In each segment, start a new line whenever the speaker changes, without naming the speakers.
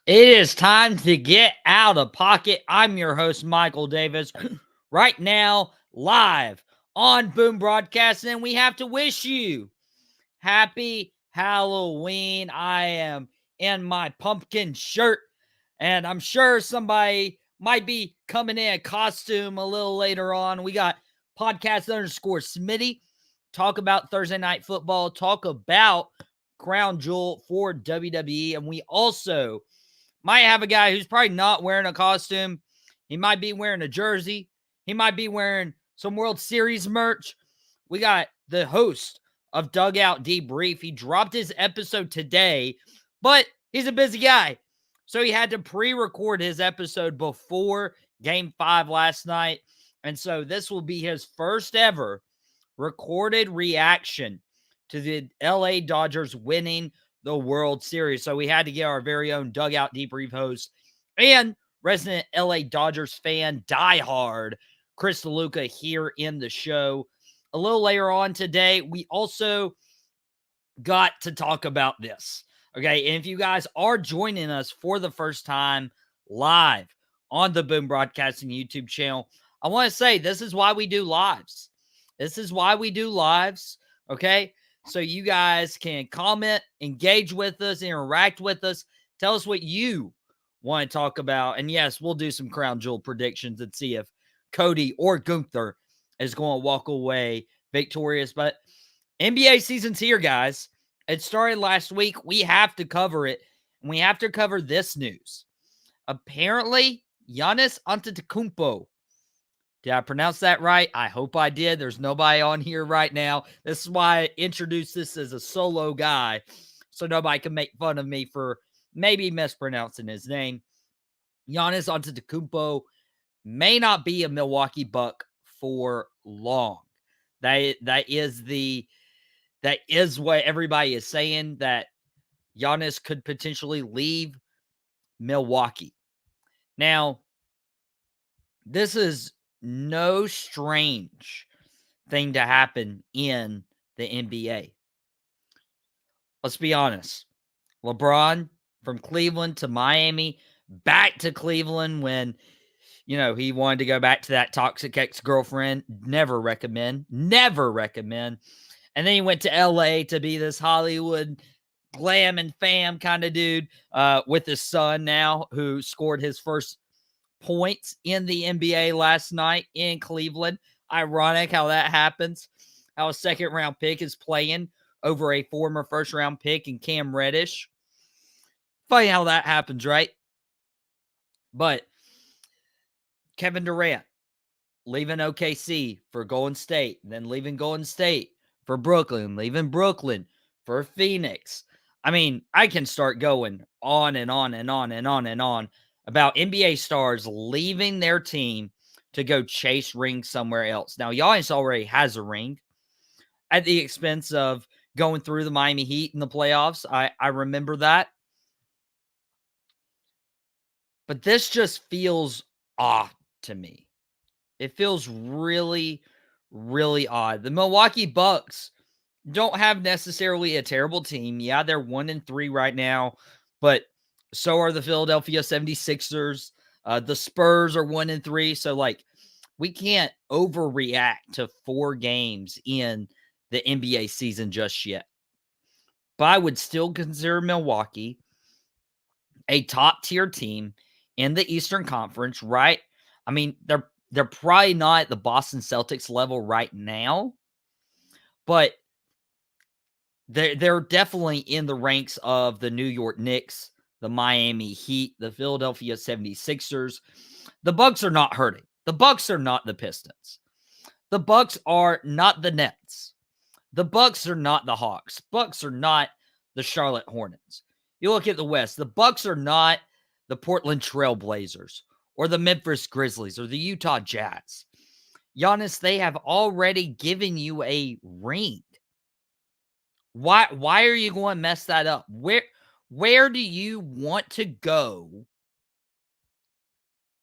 It is time to get out of pocket. I'm your host, Michael Davis, right now, live on Boom Broadcast, and we have to wish you happy Halloween. I am in my pumpkin shirt, and I'm sure somebody might be coming in a costume a little later on. We got podcast underscore Smitty, talk about Thursday night football, talk about Crown Jewel for WWE, and we also might have a guy who's probably not wearing a costume. He might be wearing a jersey. He might be wearing some World Series merch. We got the host of Dugout Debrief. He dropped his episode today, but he's a busy guy. So he had to pre-record his episode before Game 5 last night. And so this will be his first ever recorded reaction to the LA Dodgers winning the World Series. So we had to get our very own Dugout Debrief host and resident LA Dodgers fan, diehard, Chris Deluca here in the show. A little later on today, we also got to talk about this. Okay, and if you guys are joining us for the first time live on the Boom Broadcasting YouTube channel, I want to say this is why we do lives. This is why we do lives, okay? So you guys can comment, engage with us, interact with us, tell us what you want to talk about. And yes, we'll do some Crown Jewel predictions and see if Cody or Gunther is going to walk away victorious. But NBA season's here, guys. It started last week. We have to cover it, and we have to cover this news. Apparently, Giannis Antetokounmpo. Did I pronounce that right? I hope I did. There's nobody on here right now. This is why I introduced this as a solo guy, so nobody can make fun of me for maybe mispronouncing his name. Giannis Antetokounmpo may not be a Milwaukee Buck for long. That is what everybody is saying, that Giannis could potentially leave Milwaukee. Now, this is no strange thing to happen in the NBA. Let's be honest. LeBron from Cleveland to Miami, back to Cleveland when, he wanted to go back to that toxic ex-girlfriend. Never recommend. Never recommend. And then he went to LA to be this Hollywood glam and fam kind of dude with his son now, who scored his first points in the NBA last night in Cleveland. Ironic how that happens. How a second-round pick is playing over a former first-round pick in Cam Reddish. Funny how that happens, right? But Kevin Durant leaving OKC for Golden State, then leaving Golden State for Brooklyn, leaving Brooklyn for Phoenix. I mean, I can start going on and on and on and on and on about NBA stars leaving their team to go chase rings somewhere else. Now, Giannis already has a ring at the expense of going through the Miami Heat in the playoffs. I remember that. But this just feels off to me. It feels really, really odd. The Milwaukee Bucks don't have necessarily a terrible team. Yeah, they're 1-3 right now, but so are the Philadelphia 76ers. The Spurs are 1-3. So, we can't overreact to 4 games in the NBA season just yet. But I would still consider Milwaukee a top-tier team in the Eastern Conference, right? I mean, they're probably not at the Boston Celtics level right now, but they're definitely in the ranks of the New York Knicks, the Miami Heat, the Philadelphia 76ers. The Bucks are not hurting. The Bucks are not the Pistons. The Bucks are not the Nets. The Bucks are not the Hawks. Bucks are not the Charlotte Hornets. You look at the West, the Bucks are not the Portland Trail Blazers or the Memphis Grizzlies or the Utah Jazz. Giannis, they have already given you a ring. Why are you going to mess that up? Where do you want to go?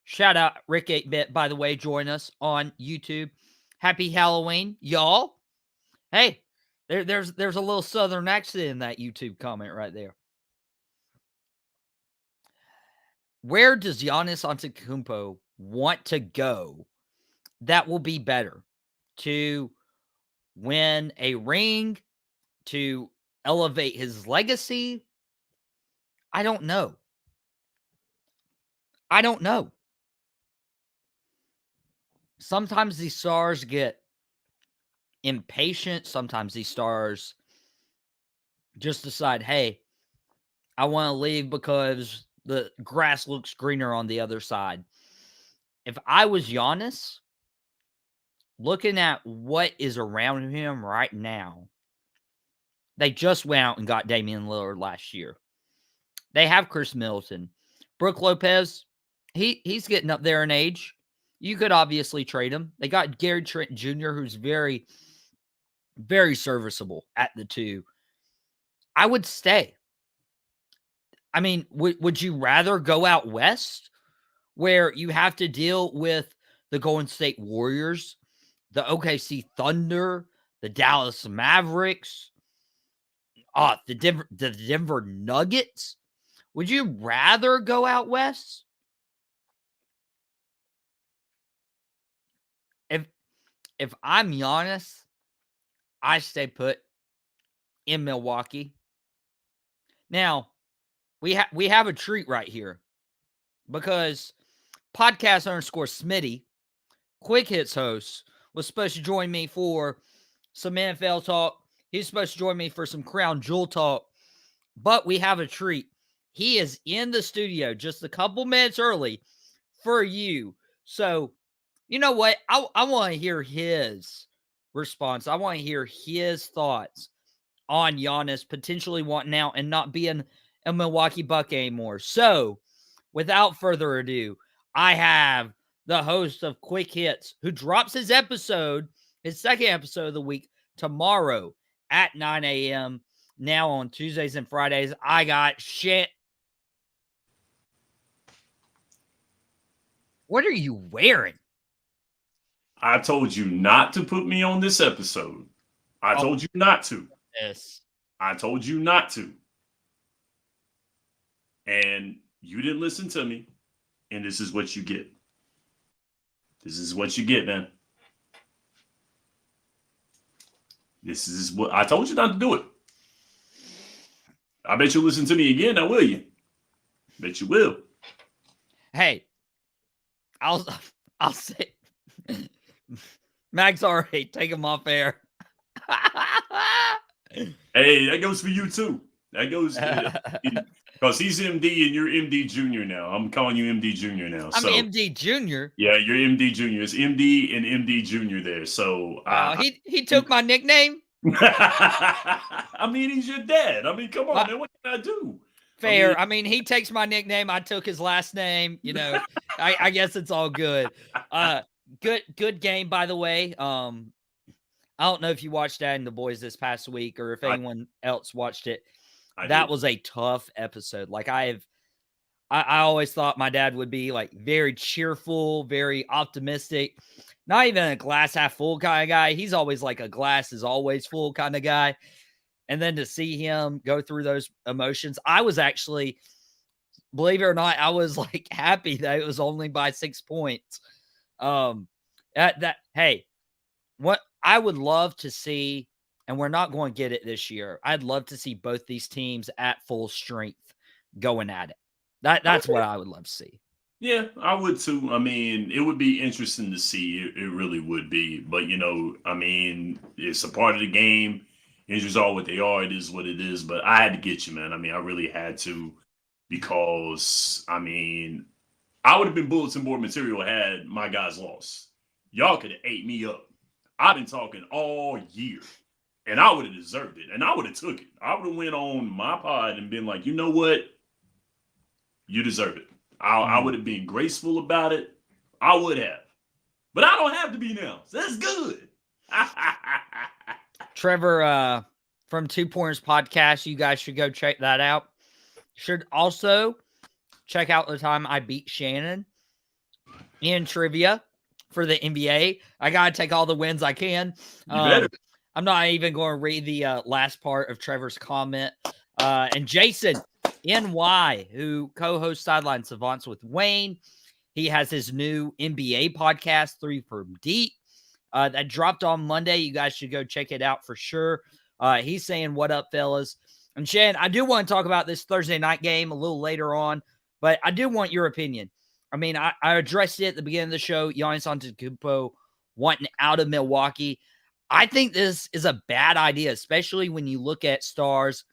Shout out Rick 8-Bit, by the way, join us on YouTube. Happy Halloween, y'all. Hey, there's a little southern accent in that YouTube comment right there. where does Giannis Antetokounmpo want to go that will be better to win a ring, to elevate his legacy? I don't know. I don't know. Sometimes these stars get impatient. Sometimes these stars just decide, hey, I want to leave because the grass looks greener on the other side. If I was Giannis, looking at what is around him right now, they just went out and got Damian Lillard last year. They have Chris Middleton. Brook Lopez, he's getting up there in age. You could obviously trade him. They got Gary Trent Jr., who's very, very serviceable at the 2. I would stay. I mean, would you rather go out west where you have to deal with the Golden State Warriors, the OKC Thunder, the Dallas Mavericks, the Denver Nuggets? Would you rather go out west? If I'm Giannis, I stay put in Milwaukee. Now, we have a treat right here because podcast _ Smitty, QuickHits host, was supposed to join me for some NFL talk. He's supposed to join me for some Crown Jewel talk, but we have a treat. He is in the studio just a couple minutes early for you. So, you know what? I want to hear his response. I want to hear his thoughts on Giannis potentially wanting out and not being a Milwaukee Buck anymore. So, without further ado, I have the host of Quick Hits, who drops his second episode of the week, tomorrow at 9 a.m. Now on Tuesdays and Fridays. I got shit. What are you wearing?
I told you not to put me on this episode. I told you not to.
Yes.
I told you not to. And you didn't listen to me. And this is what you get. This is what you get, man. This is what I told you not to do it. I bet you'll listen to me again now, will you? Bet you will.
Hey, I'll say Max already take him off air.
Hey, that goes for you too. That goes because he's MD and you're MD Junior now. I'm calling you MD Junior now.
I'm MD Junior.
Yeah, you're MD Junior. It's MD and MD Junior there. So
he took my nickname.
I mean, he's your dad. I mean, come on, man. What can I do?
Fair. I mean, he takes my nickname. I took his last name. You know, I guess it's all good. Good game, by the way. I don't know if you watched Dad and the Boys this past week or if anyone else watched it. That was a tough episode. Like I always thought my dad would be like very cheerful, very optimistic, not even a glass half full kind of guy. He's always like a glass is always full kind of guy. And then to see him go through those emotions, I was actually, believe it or not, I was like happy that it was only by 6 points. Hey, what I would love to see, and we're not going to get it this year, I'd love to see both these teams at full strength going at it. That's what I would love to see.
Yeah, I would too. I mean, it would be interesting to see. It really would be. But, you know, I mean, it's a part of the game. Injuries are what they are. It is what it is. But I had to get you, man. I mean, I really had to because, I mean, I would have been bulletin board material had my guys lost. Y'all could have ate me up. I've been talking all year. And I would have deserved it. And I would have took it. I would have went on my pod and been like, you know what? You deserve it. I would have been graceful about it. I would have. But I don't have to be now. So that's good.
Trevor, from 2 Pointers Podcast, you guys should go check that out. Should also check out the time I beat Shannon in trivia for the NBA. I got to take all the wins I can.
You better.
I'm not even going to read the last part of Trevor's comment. And Jason, NY, who co-hosts Sideline Savants with Wayne. He has his new NBA podcast, 3 from Deep, that dropped on Monday. You guys should go check it out for sure. He's saying, what up, fellas? And Shan, I do want to talk about this Thursday night game a little later on, but I do want your opinion. I mean, I addressed it at the beginning of the show. Giannis Antetokounmpo wanting out of Milwaukee. I think this is a bad idea, especially when you look at stars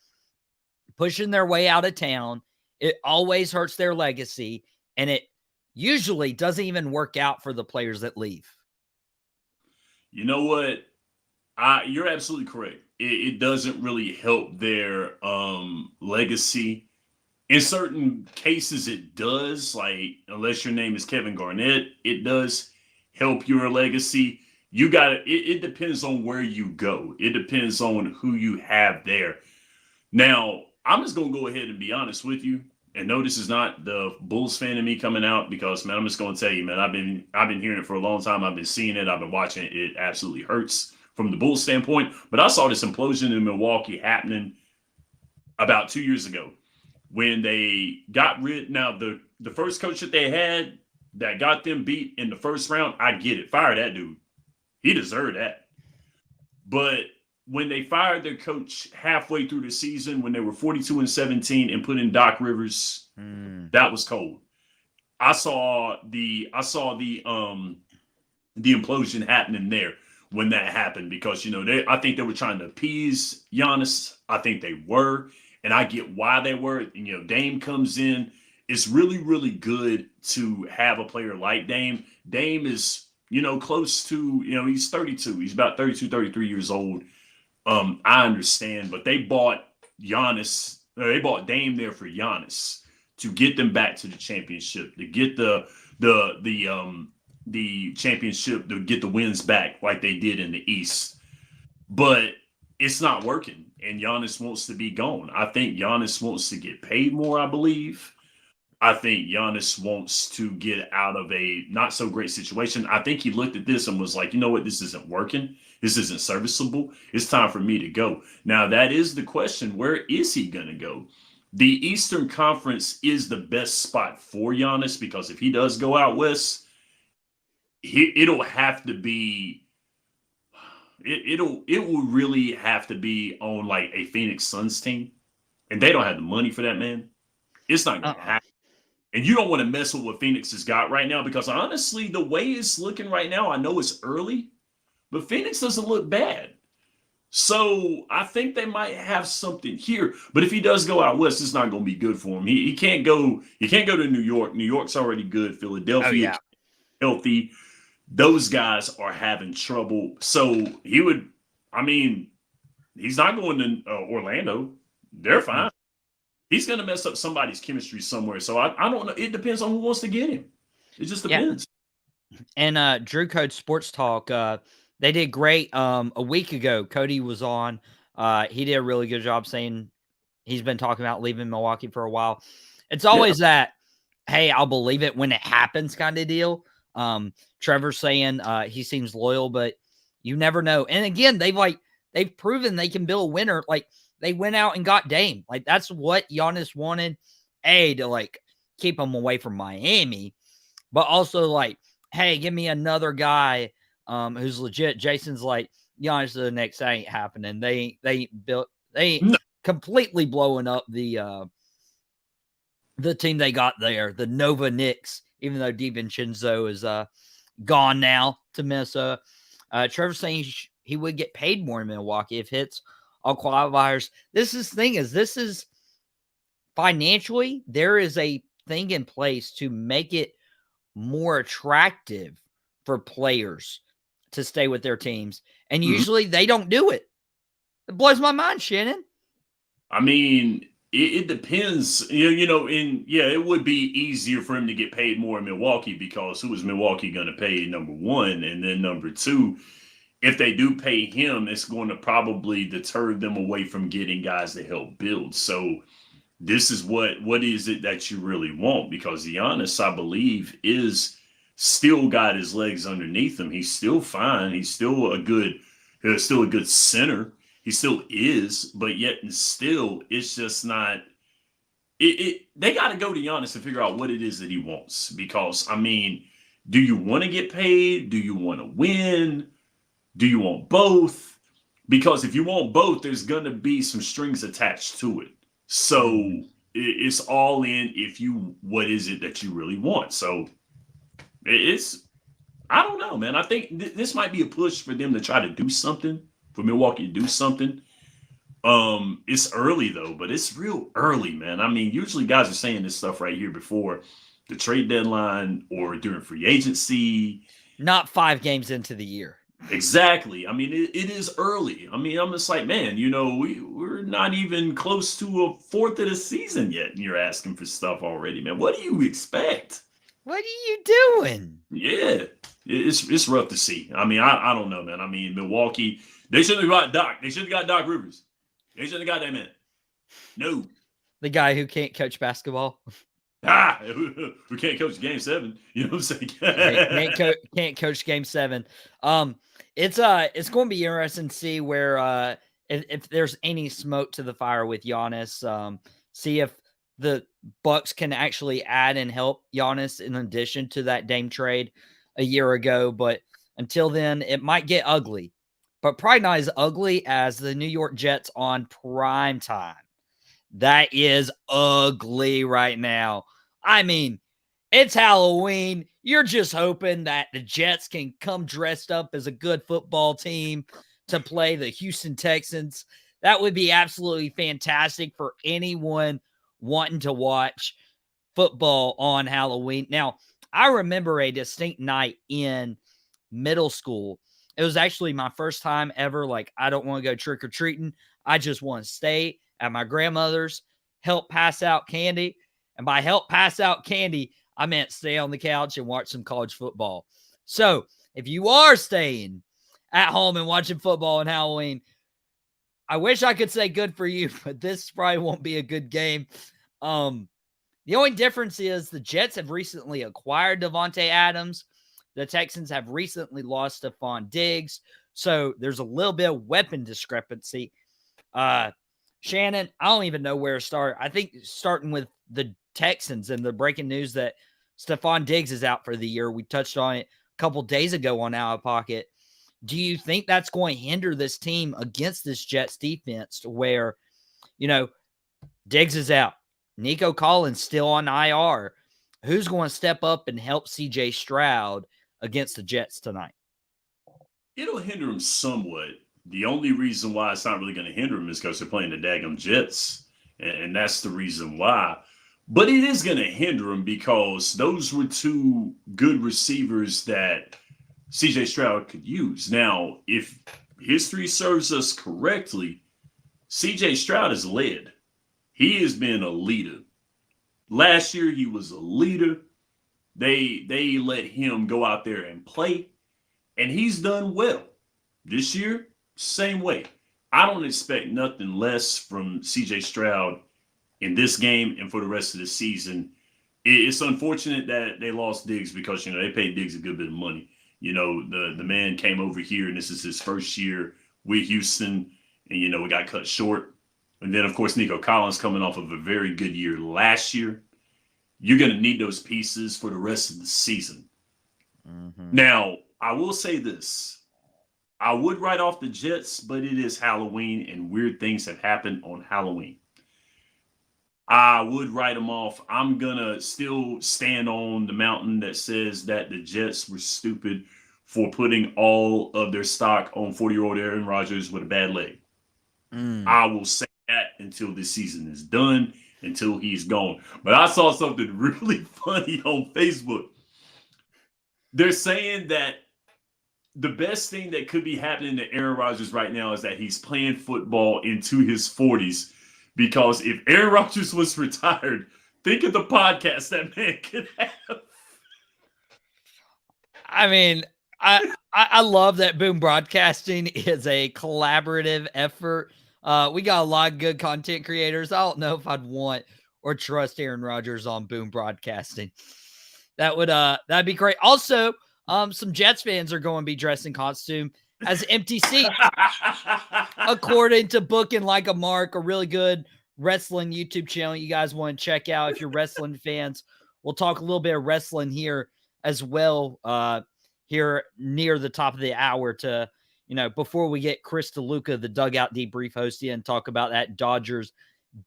pushing their way out of town. It always hurts their legacy, and it usually doesn't even work out for the players that leave.
You know what? You're absolutely correct. It doesn't really help their legacy. In certain cases, it does. Like, unless your name is Kevin Garnett, it does help your legacy. You got to, it depends on where you go. It depends on who you have there. Now, I'm just going to go ahead and be honest with you. And no, this is not the Bulls fan in me coming out because, man, I'm just going to tell you, man, I've been hearing it for a long time. I've been seeing it. I've been watching it. It absolutely hurts from the Bulls standpoint. But I saw this implosion in Milwaukee happening about 2 years ago when they got rid. Now, the first coach that they had that got them beat in the first round, I get it. Fire that dude. He deserved that. But when they fired their coach halfway through the season, when they were 42-17 and put in Doc Rivers, that was cold. I saw the implosion happening there when that happened because, you know, I think they were trying to appease Giannis. I think they were, and I get why they were. And, you know, Dame comes in. It's really, really good to have a player like Dame. Dame is, you know, close to, you know, he's 32. He's about 32, 33 years old. I understand, but they bought Giannis. They bought Dame there for Giannis to get them back to the championship, to get the championship, to get the wins back like they did in the East. But it's not working, and Giannis wants to be gone. I think Giannis wants to get paid more, I believe. I think Giannis wants to get out of a not so great situation. I think he looked at this and was like, you know what, this isn't working. This isn't serviceable. It's time for me to go. Now, that is the question. Where is he going to go? The Eastern Conference is the best spot for Giannis because if he does go out west, it'll have to be it will really have to be on like a Phoenix Suns team. And they don't have the money for that, man. It's not going to happen. And you don't want to mess with what Phoenix has got right now because honestly, the way it's looking right now, I know it's early, but Phoenix doesn't look bad. So I think they might have something here. But if he does go out west, it's not going to be good for him. He can't go. He can't go to New York. New York's already good. Philadelphia, healthy. Those guys are having trouble. So he would. I mean, he's not going to Orlando. They're fine. He's going to mess up somebody's chemistry somewhere. So I don't know. It depends on who wants to get him. It just depends.
Yeah. And Drew Code Sports Talk, they did great. A week ago, Cody was on. He did a really good job saying he's been talking about leaving Milwaukee for a while. It's always that, hey, I'll believe it when it happens kind of deal. Trevor's saying he seems loyal, but you never know. And again, they've proven they can build a winner. Like, they went out and got Dame. Like, that's what Giannis wanted, to, like, keep him away from Miami. But also, like, hey, give me another guy who's legit. Jason's like, Giannis to the next ain't happening. They completely blowing up the team they got there, the Nova Knicks, even though DiVincenzo is gone now to Minnesota. Trevor's saying he would get paid more in Milwaukee if hits all qualifiers. This is financially, there is a thing in place to make it more attractive for players to stay with their teams. And usually they don't do it. It blows my mind, Shannon.
I mean, it depends. It would be easier for him to get paid more in Milwaukee because who is Milwaukee going to pay, number one? And then number two, if they do pay him, it's going to probably deter them away from getting guys to help build. So this is what is it that you really want? Because Giannis, I believe, is still got his legs underneath him. He's still fine. He's still a good center. He still is, but yet and still, it's just not. they got to go to Giannis to figure out what it is that he wants. Because, I mean, do you want to get paid? Do you want to win? Do you want both? Because if you want both, there's going to be some strings attached to it. So it's all in what is it that you really want? So I don't know, man. I think this might be a push for them to try to do something, for Milwaukee to do something. It's early though, but it's real early, man. I mean, usually guys are saying this stuff right here before the trade deadline or during free agency.
Not 5 games into the year.
Exactly. I mean, it is early. I mean, I'm just like, man, we're not even close to a fourth of the season yet, and you're asking for stuff already, man. What do you expect?
What are you doing?
Yeah, it's rough to see. I mean, I don't know, man. I mean, Milwaukee, they shouldn't have got Doc. They should have got Doc Rivers. They shouldn't have got that man. No.
The guy who can't coach basketball.
We can't coach Game 7. You know what I'm saying?
Can't coach Game 7. It's going to be interesting to see where if there's any smoke to the fire with Giannis. See if the Bucks can actually add and help Giannis in addition to that Dame trade a year ago. But until then, it might get ugly. But probably not as ugly as the New York Jets on prime time. That is ugly right now. I mean, it's Halloween. You're just hoping that the Jets can come dressed up as a good football team to play the Houston Texans. That would be absolutely fantastic for anyone wanting to watch football on Halloween. Now, I remember a distinct night in middle school. It was actually my first time ever. Like, I don't want to go trick-or-treating. I just want to stay at my grandmother's, help pass out candy. And by help pass out candy, I meant stay on the couch and watch some college football. So if you are staying at home and watching football on Halloween, I wish I could say good for you, but this probably won't be a good game. The only difference is the Jets have recently acquired Devontae Adams. The Texans have recently lost Stephon Diggs. So there's a little bit of weapon discrepancy. Shannon, I don't even know where to start. I think starting with the Texans and the breaking news that Stephon Diggs is out for the year. We touched on it a couple days ago on Out of Pocket. Do you think that's going to hinder this team against this Jets defense to where, Diggs is out, Nico Collins still on IR? Who's going to step up and help CJ Stroud against the Jets tonight?
It'll hinder him somewhat. The only reason why it's not really going to hinder him is because they're playing the daggum Jets. And that's the reason why. But it is going to hinder him because those were two good receivers that CJ Stroud could use. Now, if history serves us correctly, CJ Stroud has led. He has been a leader. Last year, he was a leader. They let him go out there and play, and he's done well. This year, same way. I don't expect nothing less from CJ Stroud in this game and for the rest of the season. It's unfortunate that they lost Diggs because, they paid Diggs a good bit of money. The man came over here, and this is his first year with Houston, and, we got cut short. And then, of course, Nico Collins coming off of a very good year last year. You're going to need those pieces for the rest of the season. Mm-hmm. Now, I will say this. I would write off the Jets, but it is Halloween, and weird things have happened on Halloween. I would write them off. I'm going to still stand on the mountain that says that the Jets were stupid for putting all of their stock on 40-year-old Aaron Rodgers with a bad leg. I will say that until this season is done, until he's gone. But I saw something really funny on Facebook. They're saying that the best thing that could be happening to Aaron Rodgers right now is that he's playing football into his 40s. Because if Aaron Rodgers was retired, think of the podcast that man could have.
I mean, I love that Boom Broadcasting is a collaborative effort. We got a lot of good content creators. I don't know if I'd want or trust Aaron Rodgers on Boom Broadcasting. That'd be great. Also, some Jets fans are going to be dressed in costume as empty seats, according to Booking Like a Mark, a really good wrestling YouTube channel you guys want to check out if you're wrestling fans. We'll talk a little bit of wrestling here as well, here near the top of the hour to, before we get Chris Deluca, the Dugout Debrief host, in, talk about that Dodgers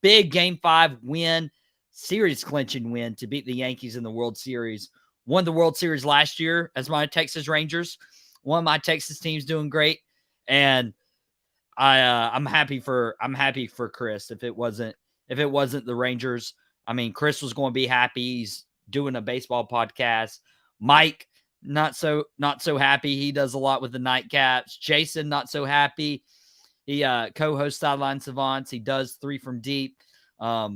big Game 5 win, series clinching win to beat the Yankees in the World Series. Won the World Series last year as my Texas Rangers. One of my Texas teams doing great, and I'm happy for Chris. If it wasn't the Rangers, I mean, Chris was going to be happy. He's doing a baseball podcast. Mike, not so happy. He does a lot with the Nightcaps. Jason, not so happy. He co-hosts Sideline Savants. He does 3 from Deep. But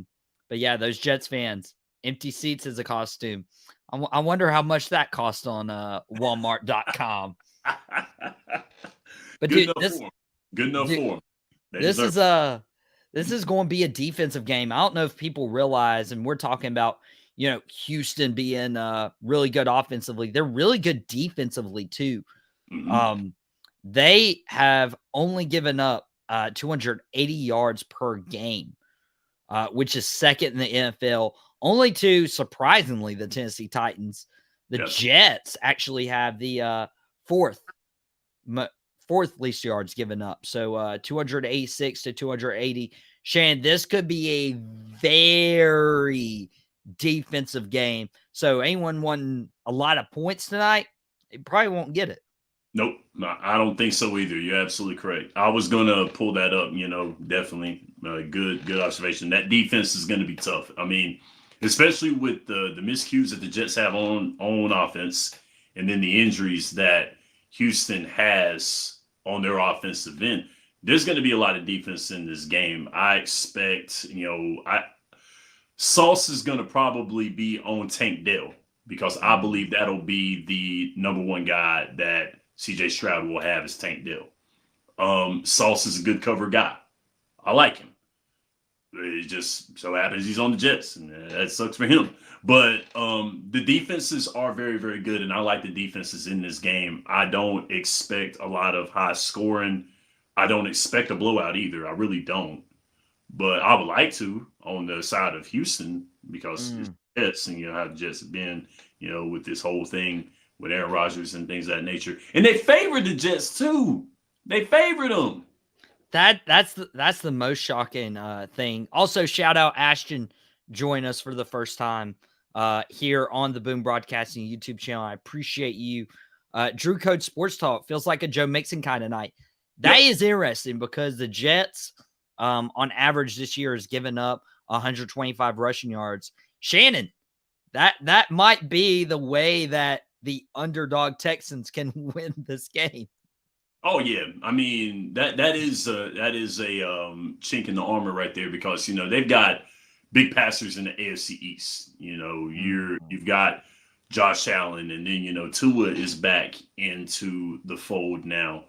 yeah, those Jets fans, empty seats as a costume. I wonder how much that cost on Walmart.com. But
good
dude,
enough for him.
This is going to be a defensive game. I don't know if people realize, and we're talking about, Houston being really good offensively. They're really good defensively too.
Mm-hmm.
They have only given up 280 yards per game, which is second in the NFL. Only to, surprisingly, the Tennessee Titans. The Jets actually have the fourth least yards given up. So 286 to 280. Shannon, this could be a very defensive game. So anyone wanting a lot of points tonight, they probably won't get it.
Nope, I don't think so either. You're absolutely correct. I was gonna pull that up. Definitely good observation. That defense is gonna be tough. I mean, especially with the miscues that the Jets have on offense, and then the injuries that Houston has on their offensive end. There's going to be a lot of defense in this game. I expect, Sauce is going to probably be on Tank Dell because I believe that'll be the number one guy that CJ Stroud will have is Tank Dell. Sauce is a good cover guy. I like him. It just so happens he's on the Jets, and that sucks for him. But the defenses are very, very good, and I like the defenses in this game. I don't expect a lot of high scoring. I don't expect a blowout either. I really don't. But I would like to on the side of Houston because it's Jets, and how the Jets have been, with this whole thing with Aaron Rodgers and things of that nature. And they favored the Jets too. They favored them.
That's the most shocking thing. Also, shout out Ashton, join us for the first time here on the Boom Broadcasting YouTube channel. I appreciate you. Drew Code Sports Talk feels like a Joe Mixon kind of night. That is interesting because the Jets, on average this year, has given up 125 rushing yards. Shannon, that might be the way that the underdog Texans can win this game.
Oh yeah, I mean that is a chink in the armor right there because they've got big passers in the AFC East. You've got Josh Allen, and then Tua is back into the fold now.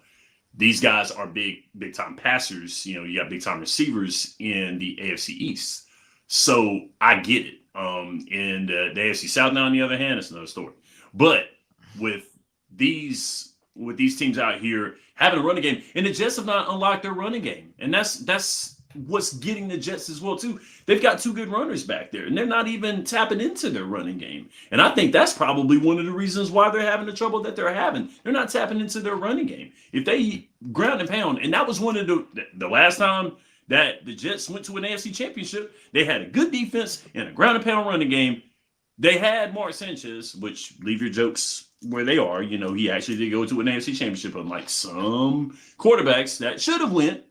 These guys are big time passers. You got big time receivers in the AFC East, so I get it. In the AFC South now, on the other hand, it's another story. But with these teams out here having a running game, and the Jets have not unlocked their running game, and that's what's getting the Jets as well too. They've got 2 good runners back there, and they're not even tapping into their running game. And I think that's probably one of the reasons why they're having the trouble that they're having. They're not tapping into their running game. If they ground and pound, and that was one of the last time that the Jets went to an AFC championship, they had a good defense and a ground and pound running game. They had Mark Sanchez, which leave your jokes where they are. He actually did go to an AFC championship, unlike some quarterbacks that should have went.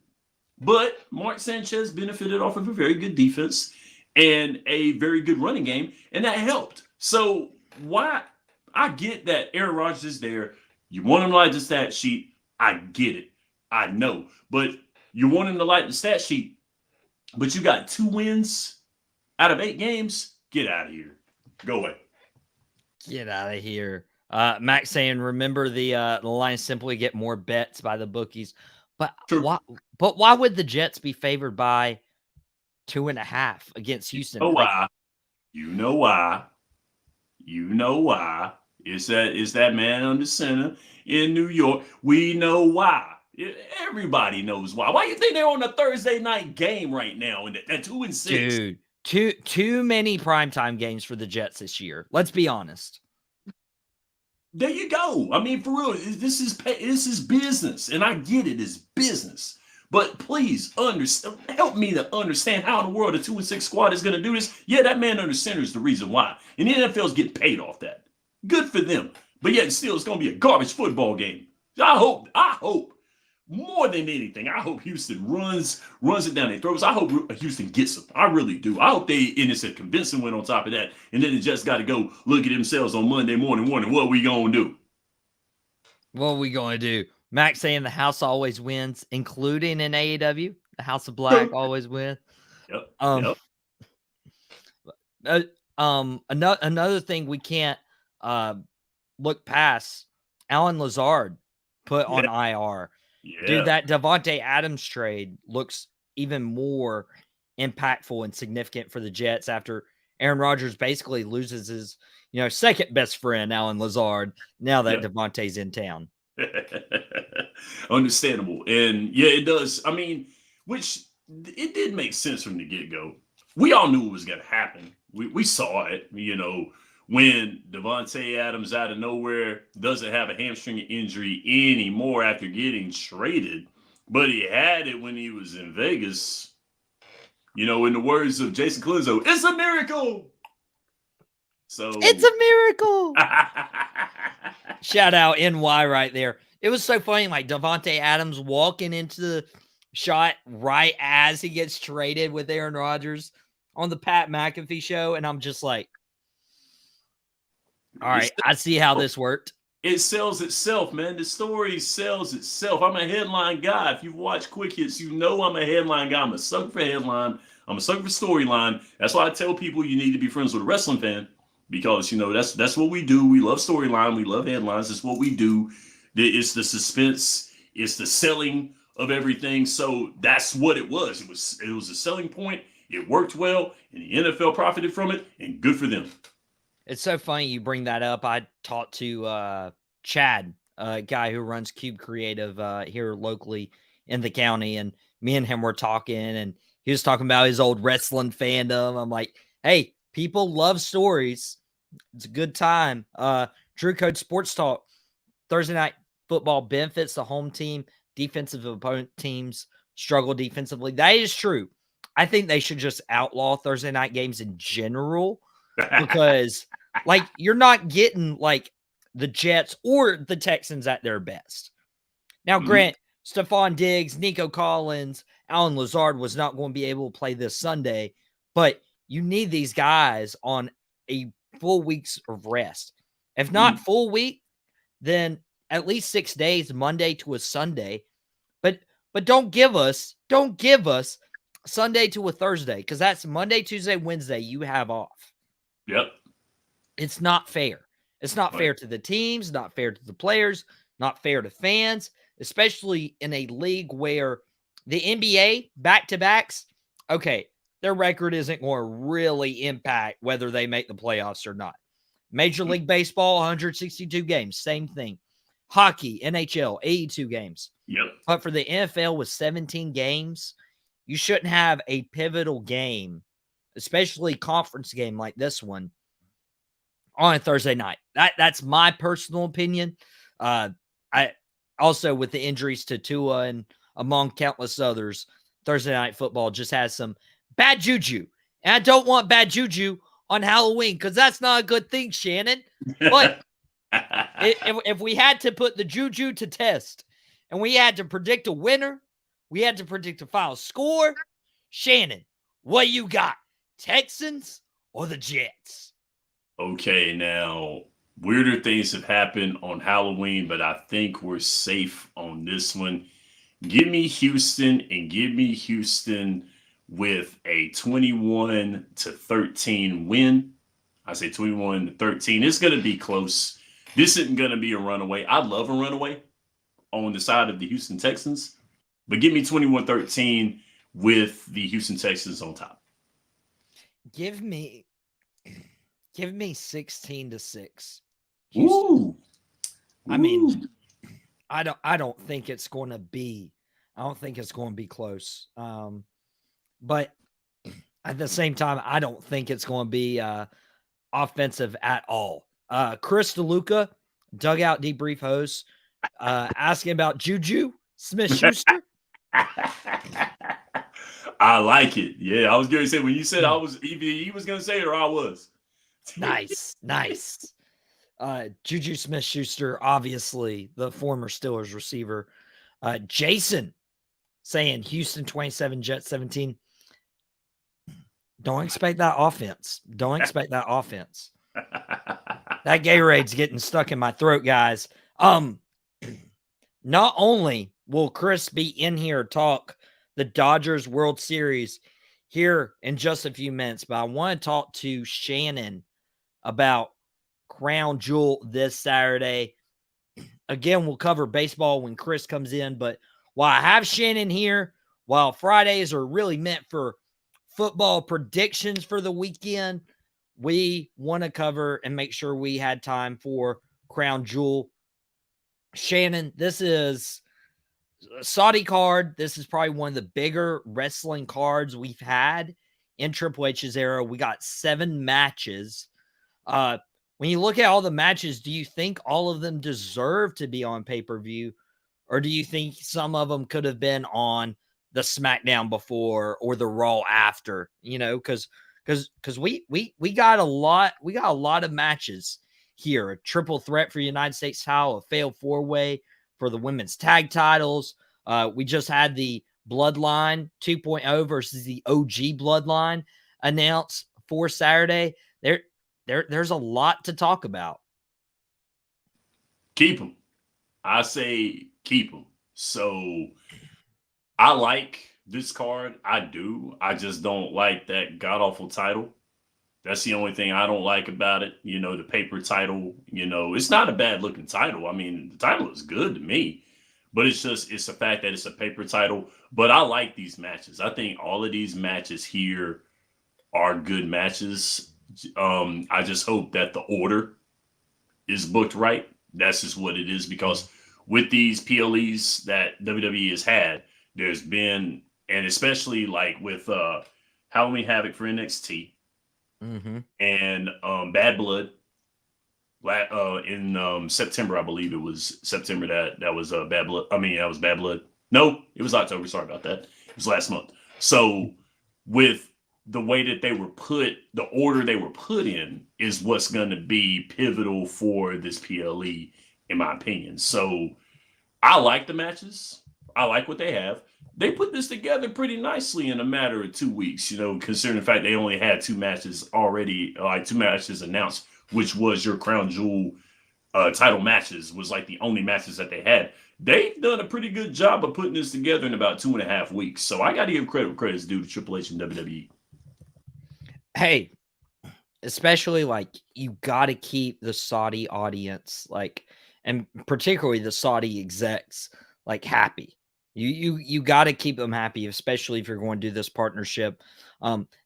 But Mark Sanchez benefited off of a very good defense and a very good running game, and that helped. So why I get that Aaron Rodgers is there. You want him to light the stat sheet. I get it. I know. But you want him to light the stat sheet, but you got 2 wins out of 8 games. Get out of here. Go away.
Get out of here. Max saying, remember the line simply get more bets by the bookies. But why would the Jets be favored by 2.5 against Houston?
You know why. It's that man under center in New York. We know why. Everybody knows why. Why you think they're on a Thursday night game right now and at 2-6?
Dude, too many primetime games for the Jets this year. Let's be honest.
There you go. I mean, for real, this is business, and I get it, it's business. But please help me to understand how in the world a 2-6 squad is going to do this. Yeah, that man under center is the reason why, and the NFL's getting paid off that. Good for them. But yet, still, it's going to be a garbage football game. I hope more than anything, I hope Houston runs it down their throats. I hope Houston gets them. I really do. I hope and it's a convincing win on top of that. And then they just got to go look at themselves on Monday morning, wondering what we going to do.
What are we going to do? Max saying the house always wins, including in AEW. The House of Black always wins.
Yep.
Another thing we can't look past, Alan Lazard put on IR.
Yeah.
Dude, that Davante Adams trade looks even more impactful and significant for the Jets after Aaron Rodgers basically loses his, second best friend, Alan Lazard, now that Davante's in town.
Understandable. And yeah, it does. I mean, which it did make sense from the get-go. We all knew it was going to happen. We saw it, when Davante Adams out of nowhere doesn't have a hamstring injury anymore after getting traded, but he had it when he was in Vegas. In the words of Jason Clinzo, it's a miracle. So
it's a miracle. Shout out NY right there. It was so funny, like Davante Adams walking into the shot right as he gets traded with Aaron Rodgers on the Pat McAfee show, and I'm just like, all right, I see how this worked.
It sells itself, man. The story sells itself. I'm a headline guy. If you've watched Quick Hits, I'm a headline guy. I'm a sucker for headline. I'm a sucker for storyline. That's why I tell people you need to be friends with a wrestling fan, because that's what we do. We love storyline. We love headlines. It's what we do. It's the suspense. It's the selling of everything. So that's what it was. It was a selling point. It worked well, and the NFL profited from it, and good for them.
It's so funny you bring that up. I talked to Chad, a guy who runs Cube Creative here locally in the county, and me and him were talking, and he was talking about his old wrestling fandom. I'm like, hey, people love stories. It's a good time. Drew Code Sports Talk, Thursday Night Football benefits the home team. Defensive opponent teams struggle defensively. That is true. I think they should just outlaw Thursday night games in general, because you're not getting the Jets or the Texans at their best. Now, Grant, Stephon Diggs, Nico Collins, Alan Lazard was not going to be able to play this Sunday, but you need these guys on a full week's of rest. If not full week, then at least 6 days, Monday to a Sunday. But don't give us Sunday to a Thursday, because that's Monday, Tuesday, Wednesday you have off.
Yep.
It's not fair. It's not fair to the teams, not fair to the players, not fair to fans, especially in a league where the NBA back-to-backs, okay, their record isn't going to really impact whether they make the playoffs or not. Major League Baseball, 162 games, same thing. Hockey, NHL, 82 games.
Yep.
But for the NFL with 17 games, you shouldn't have a pivotal game, especially conference game like this one, on a Thursday night. That's my personal opinion. I also, with the injuries to Tua and among countless others, Thursday Night Football just has some bad juju. And I don't want bad juju on Halloween, because that's not a good thing, Shannon. But if we had to put the juju to test, and we had to predict a winner, we had to predict a final score, Shannon, what you got? Texans or the Jets?
Okay, now, weirder things have happened on Halloween, but I think we're safe on this one. Give me Houston, and give me Houston with a 21-13 win. I say 21-13. It's going to be close. This isn't going to be a runaway. I'd love a runaway on the side of the Houston Texans, but give me 21-13 with the Houston Texans on top.
Give me 16-6.
Ooh.
I mean, I don't think it's going to be. I don't think it's going to be close. But at the same time, I don't think it's going to be offensive at all. Chris Deluca, Dugout Debrief host, asking about Juju Smith-Schuster.
I like it. Yeah, I was going to say when you said I was, either he was going to say it or I was.
Nice. Juju Smith-Schuster, obviously the former Steelers receiver. Jason saying Houston 27, Jets 17. Don't expect that offense. Don't expect that offense. That Gatorade's getting stuck in my throat, guys. Not only will Chris be in here talk the Dodgers World Series here in just a few minutes, but I want to talk to Shannon about Crown Jewel this Saturday. Again, we'll cover baseball when Chris comes in, but while I have Shannon here, while Fridays are really meant for football predictions for the weekend, we want to cover and make sure we had time for Crown Jewel. Shannon, this is a Saudi card. This is probably one of the bigger wrestling cards we've had in Triple H's era. We got 7 matches. When you look at all the matches, do you think all of them deserve to be on pay-per-view? Or do you think some of them could have been on the SmackDown before or the Raw after? You know, because we got a lot of matches here. A triple threat for United States title, a failed 4-way for the women's tag titles. We just had the Bloodline 2.0 versus the OG Bloodline announced for Saturday. There's a lot to talk about.
Keep them. I say keep them. So I like this card. I do. I just don't like that god-awful title. That's the only thing I don't like about it. You know, the paper title, you know, it's not a bad looking title. I mean, the title is good to me, but it's the fact that it's a paper title. But I like these matches. I think all of these matches here are good matches. I just hope that the order is booked right. That's just what it is, because with these PLEs that WWE has had, there's been, and especially like with Halloween Havoc for NXT and Bad Blood in September, I believe it was September that was Bad Blood. I mean, that was Bad Blood. No, it was October. Sorry about that. It was last month. So with the way that they were put, the order they were put in is what's going to be pivotal for this PLE, in my opinion. So I like the matches. I like what they have. They put this together pretty nicely in a matter of 2 weeks, you know, considering the fact they only had 2 matches already, like 2 matches announced, which was your Crown Jewel title matches, was like the only matches that they had. They've done a pretty good job of putting this together in about 2.5 weeks. So I got to give credit where credit's due to Triple H and WWE.
Hey, especially like you got to keep the Saudi audience, like, and particularly the Saudi execs, like, happy. You got to keep them happy, especially if you're going to do this partnership.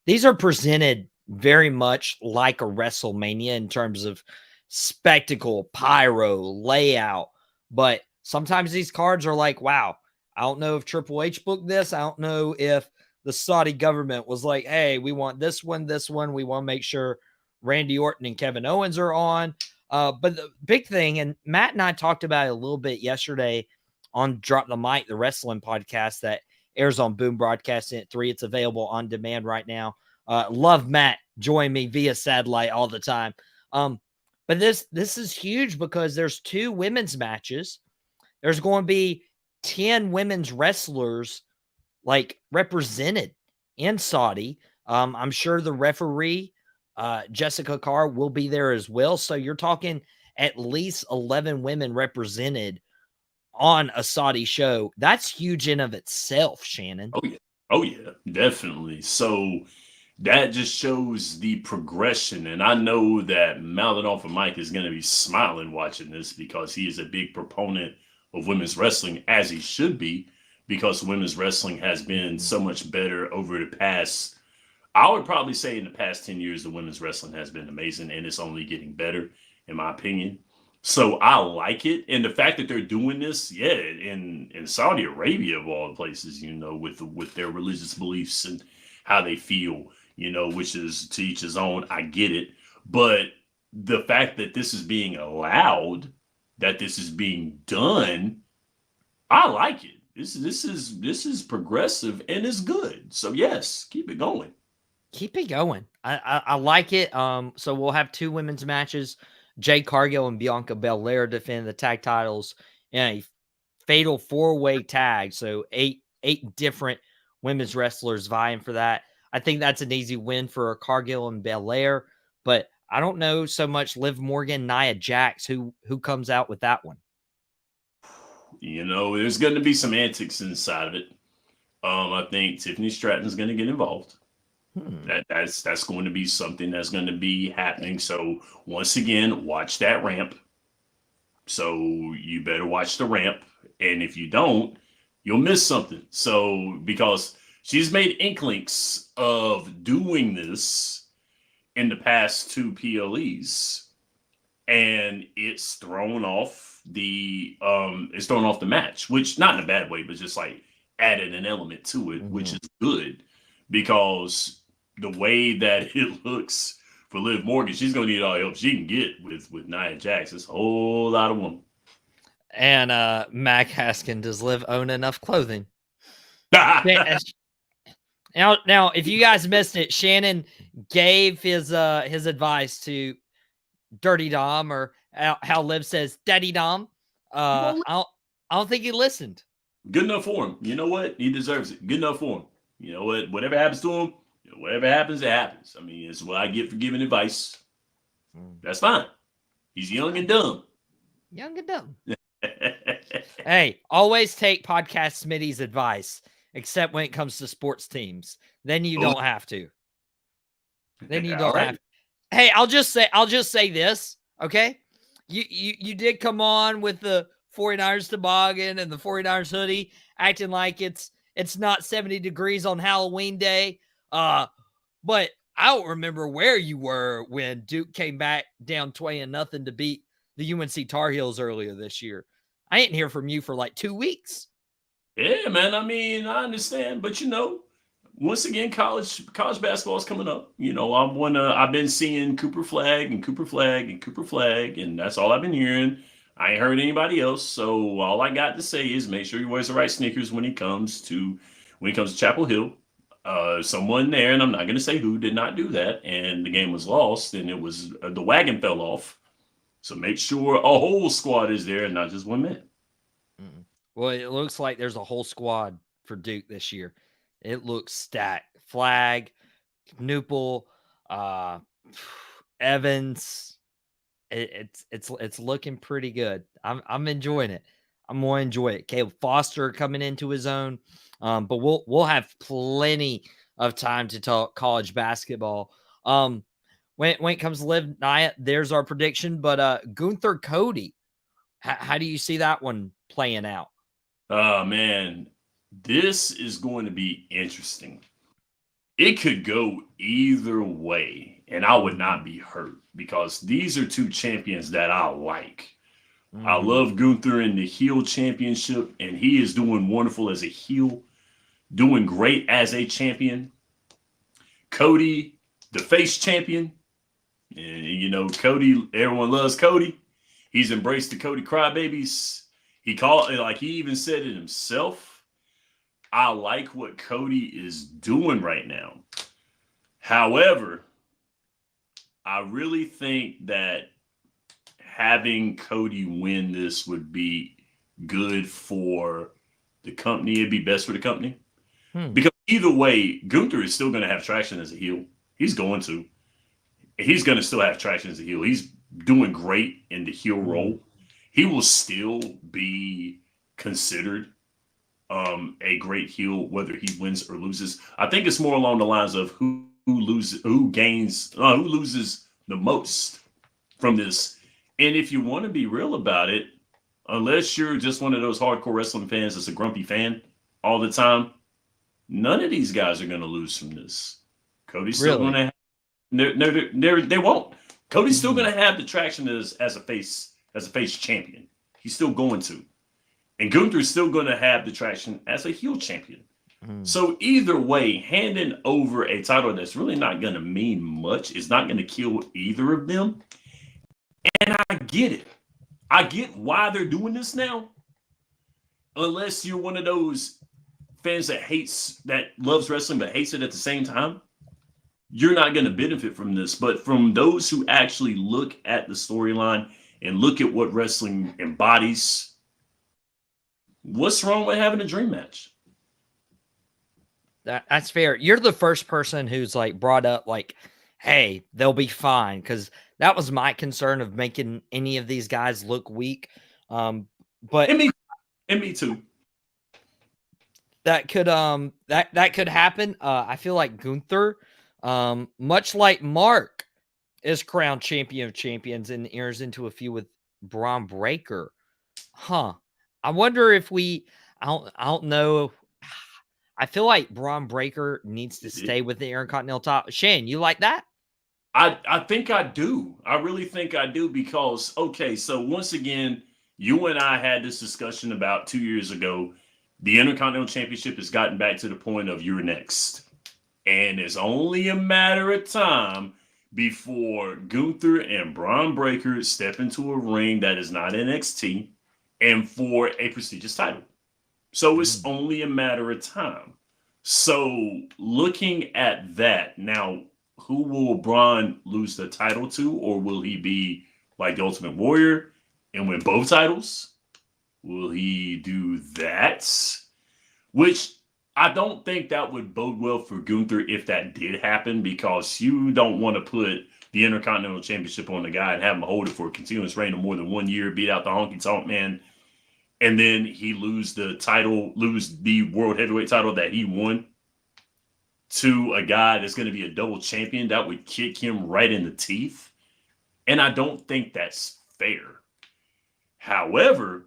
These are presented very much like a WrestleMania in terms of spectacle, pyro, layout. But sometimes these cards are like, wow, I don't know if Triple H booked this. I don't know if the Saudi government was like, hey, we want this one. We want to make sure Randy Orton and Kevin Owens are on. But the big thing, and Matt and I talked about it a little bit yesterday on Drop the Mic, the wrestling podcast that airs on Boom Broadcasting at 3. It's available on demand right now. Love Matt. Join me via satellite all the time. But this is huge because there's 2 women's matches. There's going to be 10 women's wrestlers like represented in Saudi. I'm sure the referee, Jessica Carr, will be there as well. So you're talking at least 11 women represented on a Saudi show. That's huge in of itself, Shannon.
Oh yeah, definitely. So that just shows the progression. And I know that Mouthing Off of Mike is going to be smiling watching this, because he is a big proponent of women's wrestling, as he should be, because women's wrestling has been so much better over the past, I would probably say in the past 10 years, the women's wrestling has been amazing, and it's only getting better, in my opinion. So I like it, and the fact that they're doing this, yeah, in Saudi Arabia of all places, with their religious beliefs and how they feel, which is to each his own. I get it, but the fact that this is being allowed, that this is being done, I like it. This is progressive and it's good. So yes, keep it going.
Keep it going. I like it. So we'll have 2 women's matches. Jade Cargill and Bianca Belair defend the tag titles in a fatal 4-way tag. So eight different women's wrestlers vying for that. I think that's an easy win for Cargill and Belair, but I don't know so much Liv Morgan, Nia Jax, who comes out with that one.
There's going to be some antics inside of it. I think Tiffany Stratton's going to get involved. That's going to be something that's going to be happening. So once again, watch that ramp. So you better watch the ramp, and if you don't, you'll miss something. So because she's made inklings of doing this in the past 2 PLEs, and it's thrown off the match, which not in a bad way, but just like added an element to it, which is good because the way that it looks for Liv Morgan, she's gonna need all the help she can get with Nia Jax. It's a whole lot of women.
And Mac Haskin, does Liv own enough clothing? Now, if you guys missed it, Shannon gave his advice to Dirty Dom, or how Liv says Daddy Dom. I don't think he listened.
Good enough for him. You know what? He deserves it. Good enough for him. You know what? Whatever happens to him, whatever happens, it happens. I mean, it's what I get for giving advice. That's fine. He's young and dumb.
Young and dumb. Hey, always take Podcast Smitty's advice, except when it comes to sports teams. Then you don't have to. Then you don't have to. Hey, I'll just say this, okay? You did come on with the 49ers toboggan and the 49ers hoodie, acting like it's not 70 degrees on Halloween day. But I don't remember where you were when Duke came back down 20-0 to beat the UNC Tar Heels earlier this year. I didn't hear from you for like 2 weeks.
Yeah, man. I mean, I understand, but once again, college basketball is coming up. I've been seeing Cooper Flag and Cooper Flag and Cooper Flag, and that's all I've been hearing. I ain't heard anybody else, so all I got to say is make sure he wears the right sneakers when he comes to Chapel Hill. Someone there, and I'm not going to say who, did not do that, and the game was lost, and it was the wagon fell off. So make sure a whole squad is there and not just one man.
Well, it looks like there's a whole squad for Duke this year. It looks stacked. Flag, Newpel, Evans. It's looking pretty good. I'm enjoying it. I'm going to enjoy it. Caleb Foster coming into his own. But we'll have plenty of time to talk college basketball. When it comes to Liv Nia, there's our prediction. But Gunther Cody, how do you see that one playing out?
Oh man, this is going to be interesting. It could go either way, and I would not be hurt because these are 2 champions that I like. I love Gunther in the heel championship, and he is doing wonderful as a heel, doing great as a champion. Cody, the face champion. And Cody, everyone loves Cody. He's embraced the Cody crybabies. He even said it himself. I like what Cody is doing right now. However, I really think that having Cody win this would be good for the company. It'd be best for the company. Because either way, Gunther is still going to have traction as a heel. He's going to. He's going to still have traction as a heel. He's doing great in the heel role. He will still be considered a great heel, whether he wins or loses. I think it's more along the lines of who loses the most from this. And if you want to be real about it, unless you're just one of those hardcore wrestling fans that's a grumpy fan all the time, none of these guys are going to lose from this. Cody's still going to. They won't. Cody's still going to have the traction as a face as a face champion. He's still going to. And Gunther's still going to have the traction as a heel champion. So either way, handing over a title that's really not going to mean much is not going to kill either of them. And I get it. I get why they're doing this now. Unless you're one of those fans that loves wrestling but hates it at the same time, you're not going to benefit from this. But from those who actually look at the storyline and look at what wrestling embodies, what's wrong with having a dream match?
That's fair. You're the first person who's like brought up like, hey, they'll be fine, because that was my concern of making any of these guys look weak. But
and me too.
That could that could happen. I feel like Gunther, much like Mark, is crowned champion of champions and enters into a feud with Braun Breaker. Huh. I wonder if I don't know. I feel like Braun Breaker needs to stay with the Intercontinental title. Shane, you like that?
I think I do. I really think I do because, okay, so once again, you and I had this discussion about 2 years ago. The Intercontinental Championship has gotten back to the point of you're next. And it's only a matter of time before Gunther and Braun Breaker step into a ring that is not NXT and for a prestigious title. So it's only a matter of time. So looking at that, now, who will Braun lose the title to? Or will he be like the Ultimate Warrior and win both titles? Will he do that? Which I don't think that would bode well for Gunther if that did happen, because you don't want to put the Intercontinental Championship on the guy and have him hold it for a continuous reign of more than 1 year, beat out the Honky Tonk Man, and then he lose the World Heavyweight title that he won to a guy that's going to be a double champion. That would kick him right in the teeth. And I don't think that's fair. However,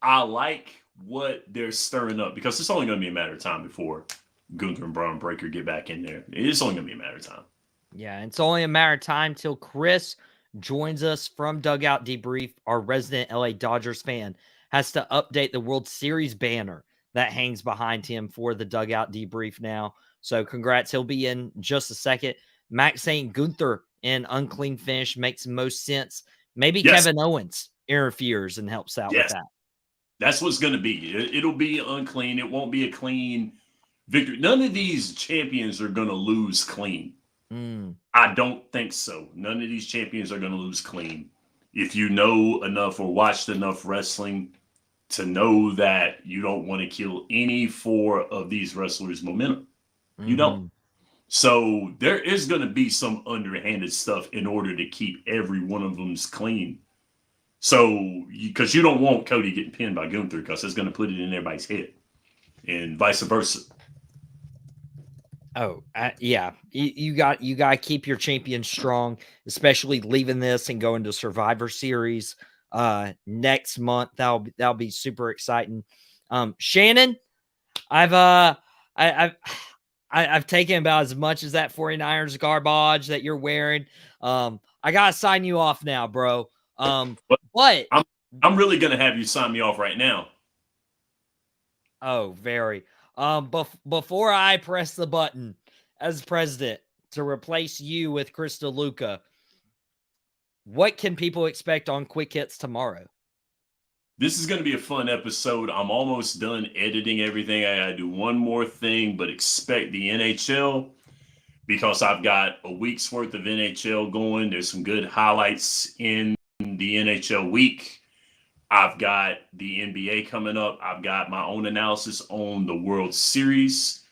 I like what they're stirring up, because it's only going to be a matter of time before Gunther and Braun Breaker get back in there. It's only going to be a matter of time.
Yeah, it's only a matter of time till Chris joins us from Dugout Debrief. Our resident LA Dodgers fan has to update the World Series banner that hangs behind him for the Dugout Debrief now. So congrats. He'll be in just a second. Max saying Gunther in unclean finish makes most sense. Maybe Kevin Owens interferes and helps out with that.
That's what's going to be. It'll be unclean. It won't be a clean victory. None of these champions are going to lose clean. I don't think so. None of these champions are going to lose clean. If you know enough or watched enough wrestling to know that you don't want to kill any four of these wrestlers' momentum. You don't. So there is going to be some underhanded stuff in order to keep every one of them's clean. So, because you don't want Cody getting pinned by Gunther, because it's going to put it in everybody's head, and vice versa.
Oh, yeah. You got to keep your champion strong, especially leaving this and going to Survivor Series next month. That'll be super exciting. Shannon, I've taken about as much as that 49ers garbage that you're wearing. I gotta sign you off now, bro. But
I'm really gonna have you sign me off right now.
Oh, very. Before I press the button as president to replace you with Chris Deluca, what can people expect on Quick Hits tomorrow?
This is going to be a fun episode. I'm almost done editing everything. I got to do one more thing, but expect the NHL, because I've got a week's worth of NHL going. There's some good highlights in the NHL week. I've got the NBA coming up. I've got my own analysis on the World Series.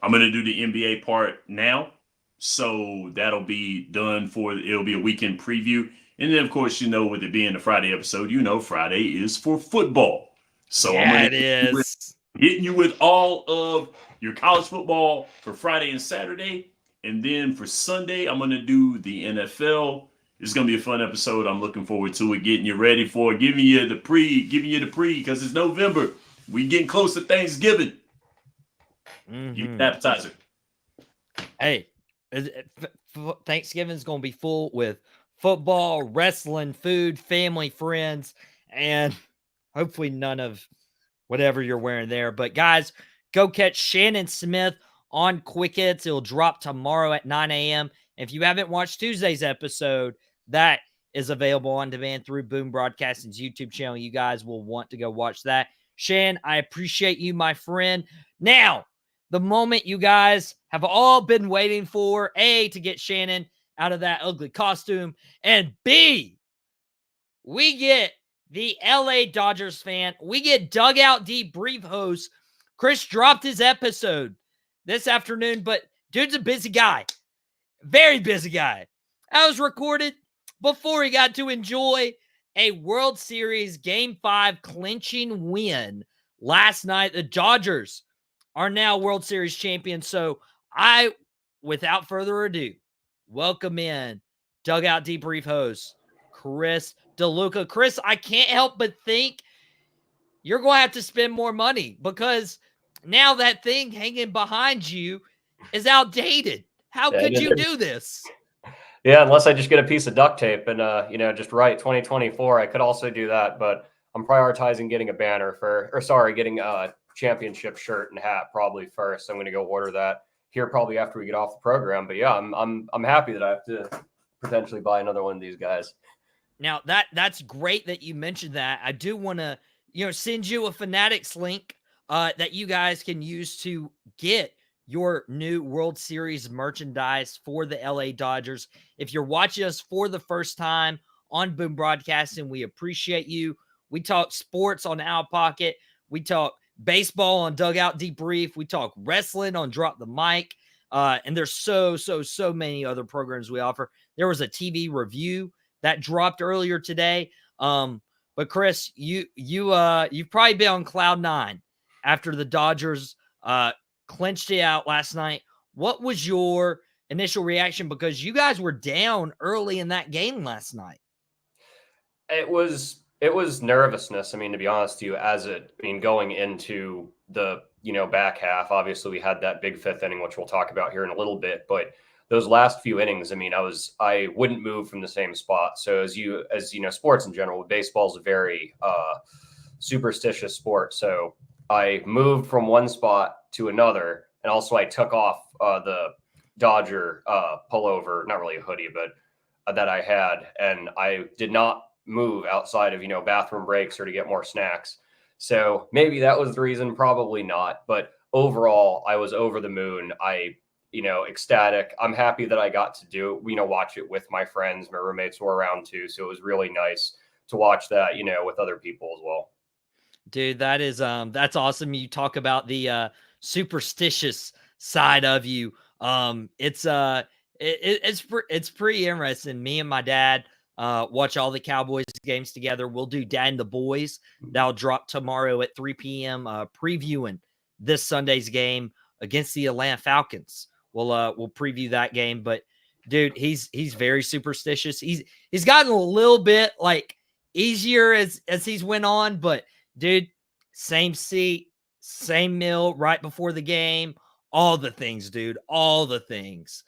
I'm going to do the NBA part now. So that'll be done it'll be a weekend preview. And then, of course, with it being a Friday episode, Friday is for football. So
yeah,
I'm going to hitting you with all of your college football for Friday and Saturday. And then for Sunday, I'm going to do the NFL. It's going to be a fun episode. I'm looking forward to it, getting you ready for it, giving you the pre, because it's November. We getting close to Thanksgiving. Give me an appetizer.
Hey, Thanksgiving is going to be full with football, wrestling, food, family, friends, and hopefully none of whatever you're wearing there. But guys, go catch Shannon Smith on QuickHits. It'll drop tomorrow at 9 a.m. If you haven't watched Tuesday's episode, that is available on demand through Boom Broadcasting's YouTube channel. You guys will want to go watch that. Shan, I appreciate you, my friend. Now, the moment you guys have all been waiting for, A, to get Shannon out of that ugly costume, and B, we get the LA Dodgers fan. We get Dugout Debrief host. Chris dropped his episode this afternoon, but dude's a busy guy. Very busy guy. That was recorded before he got to enjoy a World Series Game 5 clinching win last night. The Dodgers are now World Series champions. So I, without further ado, welcome in Dugout Debrief host, Chris Deluca. Chris, I can't help but think you're going to have to spend more money because now that thing hanging behind you is outdated. How could you do this?
Yeah, unless I just get a piece of duct tape and, just write 2024. I could also do that, but I'm prioritizing getting a banner getting a championship shirt and hat probably first. I'm going to go order that here probably after we get off the program. But yeah, I'm happy that I have to potentially buy another one of these guys.
Now that's great that you mentioned that. I do want to, send you a Fanatics link that you guys can use to get your new World Series merchandise for the LA Dodgers. If you're watching us for the first time on Boom Broadcasting, we appreciate you. We talk sports on Out Pocket. We talk baseball on Dugout Debrief. We talk wrestling on Drop the Mic. And there's so many other programs we offer. There was a TV review that dropped earlier today. But Chris, you've probably been on cloud 9 after the Dodgers clinched it out last night. What was your initial reaction? Because you guys were down early in that game last night.
It was nervousness. I mean, to be honest with you, going into the, back half, obviously we had that big 5th inning, which we'll talk about here in a little bit, but those last few innings, I wouldn't move from the same spot. So as you know, sports in general, baseball is a very superstitious sport. So I moved from one spot to another, and also I took off the Dodger pullover, not really a hoodie, but that I had, and I did not move outside of bathroom breaks or to get more snacks. So maybe that was the reason, probably not. But overall, I was over the moon. Ecstatic. I'm happy that I got to watch it with my friends. My roommates were around too, so it was really nice to watch that, with other people as well.
Dude, that is that's awesome. You talk about the superstitious side of you. It's pretty interesting. Me and my dad watch all the Cowboys games together. We'll do Dad and the Boys. That'll drop tomorrow at 3 p.m. Previewing this Sunday's game against the Atlanta Falcons. We'll preview that game. But dude, he's very superstitious. He's gotten a little bit easier as he's went on, but dude, same seat, same meal right before the game, all the things, dude, all the things.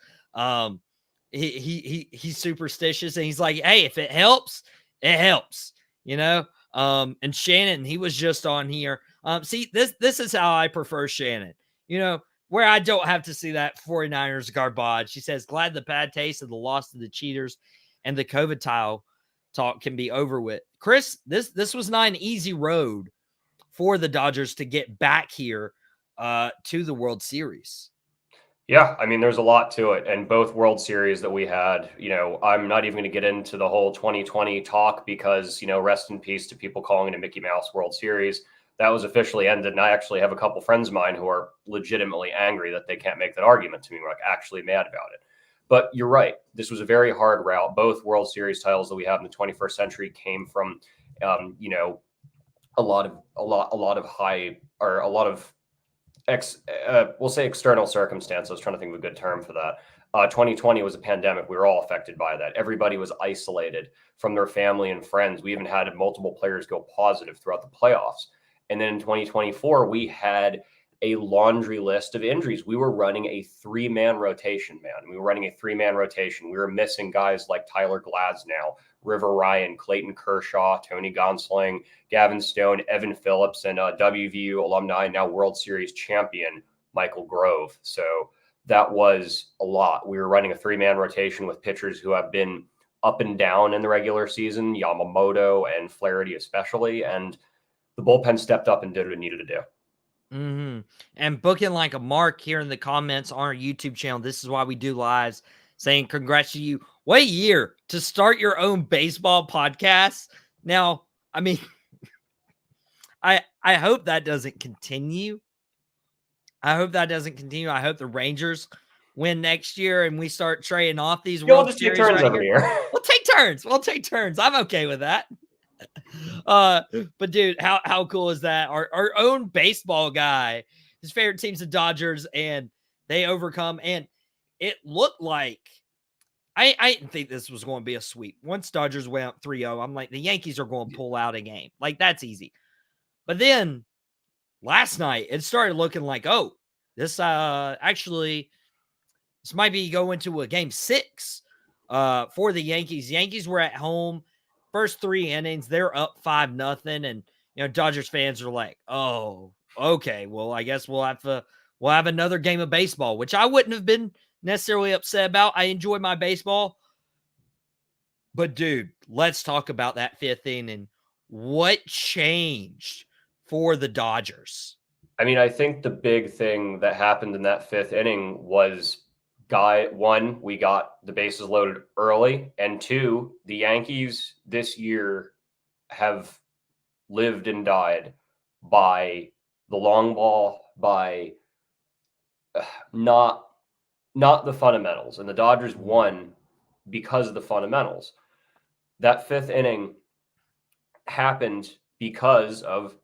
He's superstitious, and he's like, hey, if it helps, it helps, and Shannon, he was just on here. See, this is how I prefer Shannon, where I don't have to see that 49ers garbage. She says, glad the bad taste of the loss to the Cheaters and the COVID talk can be over with. Chris, this was not an easy road for the Dodgers to get back here to the World Series.
Yeah, there's a lot to it. And both World Series that we had, I'm not even going to get into the whole 2020 talk because, rest in peace to people calling it a Mickey Mouse World Series. That was officially ended. And I actually have a couple friends of mine who are legitimately angry that they can't make that argument to me. We're actually mad about it. But you're right. This was a very hard route. Both World Series titles that we have in the 21st century came from, a lot of high, or a lot of we'll say external circumstances. I was trying to think of a good term for that. 2020 was a pandemic. We were all affected by that. Everybody was isolated from their family and friends. We even had multiple players go positive throughout the playoffs. And then in 2024, we had a laundry list of injuries. We were running a 3-man rotation, man. We were running a 3-man rotation. We were missing guys like Tyler Glasnow, River Ryan, Clayton Kershaw, Tony Gonsling, Gavin Stone, Evan Phillips, and WVU alumni, now World Series champion, Michael Grove. So that was a lot. We were running a 3-man rotation with pitchers who have been up and down in the regular season, Yamamoto and Flaherty especially, and the bullpen stepped up and did what it needed to do.
Mm-hmm. And booking like a Mark here in the comments on our YouTube channel. This is why we do lives, saying congrats to you. What a year to start your own baseball podcast. Now, I mean, I hope that doesn't continue. I hope the Rangers win next year and we start trading off these
We'll
World
just
Series
take turns
right
every
here.
year.
We'll take turns. I'm okay with that. But dude, how cool is that? Our own baseball guy, his favorite team's the Dodgers, and they overcome. And it looked like I didn't think this was going to be a sweep. Once Dodgers went up 3-0, I'm like, the Yankees are going to pull out a game. Like, that's easy. But then last night, it started looking like, oh, this actually, this might be going to a game 6 for the Yankees. Yankees were at home. First 3 innings, they're up 5-0. And, Dodgers fans are like, oh, okay, well, I guess we'll have another game of baseball, which I wouldn't have been necessarily upset about. I enjoy my baseball. But, dude, let's talk about that 5th inning. What changed for the Dodgers?
I mean, I think the big thing that happened in that 5th inning was one, we got the bases loaded early, and 2, the Yankees this year have lived and died by the long ball, by not the fundamentals, and the Dodgers won because of the fundamentals. That 5th inning happened because of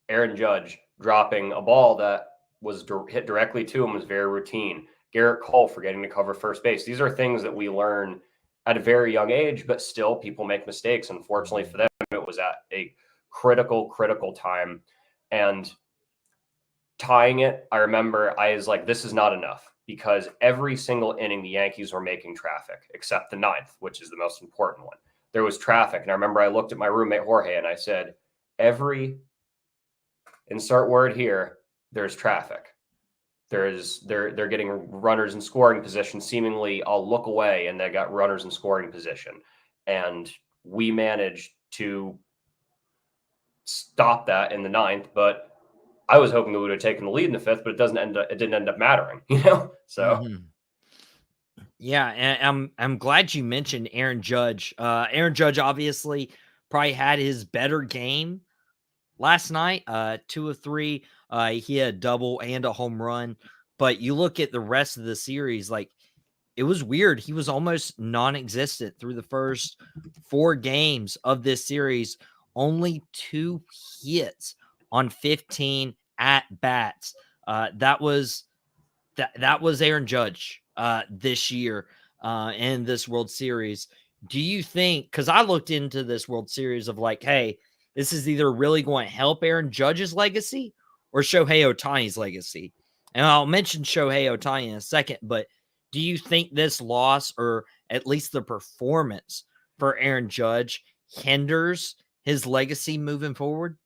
Aaron Judge dropping a ball that was hit directly to him, was very routine. Garrett Cole forgetting to cover first base. These are things that we learn at a very young age, but still people make mistakes. Unfortunately for them, it was at a critical time. And tying it, I remember I was like, this is not enough, because every single inning the Yankees were making traffic, except the 9th, which is the most important one. There was traffic. And I remember I looked at my roommate Jorge and I said, every insert word here, there's traffic. They're getting runners in scoring position. Seemingly, I'll look away and they got runners in scoring position. And we managed to stop that in the 9th, but I was hoping we would have taken the lead in the 5th, but it didn't end up mattering, So
Yeah, and I'm glad you mentioned Aaron Judge. Aaron Judge obviously probably had his better game last night. 2 of 3. He had a double and a home run. But you look at the rest of the series, like, it was weird. He was almost non-existent through the first 4 games of this series. Only 2 hits on 15 at bats. That was Aaron Judge this year in this World Series. Do you think, because I looked into this World Series of like, hey, this is either really going to help Aaron Judge's legacy or Shohei Ohtani's legacy? And I'll mention Shohei Ohtani in a second, but do you think this loss, or at least the performance for Aaron Judge, hinders his legacy moving forward?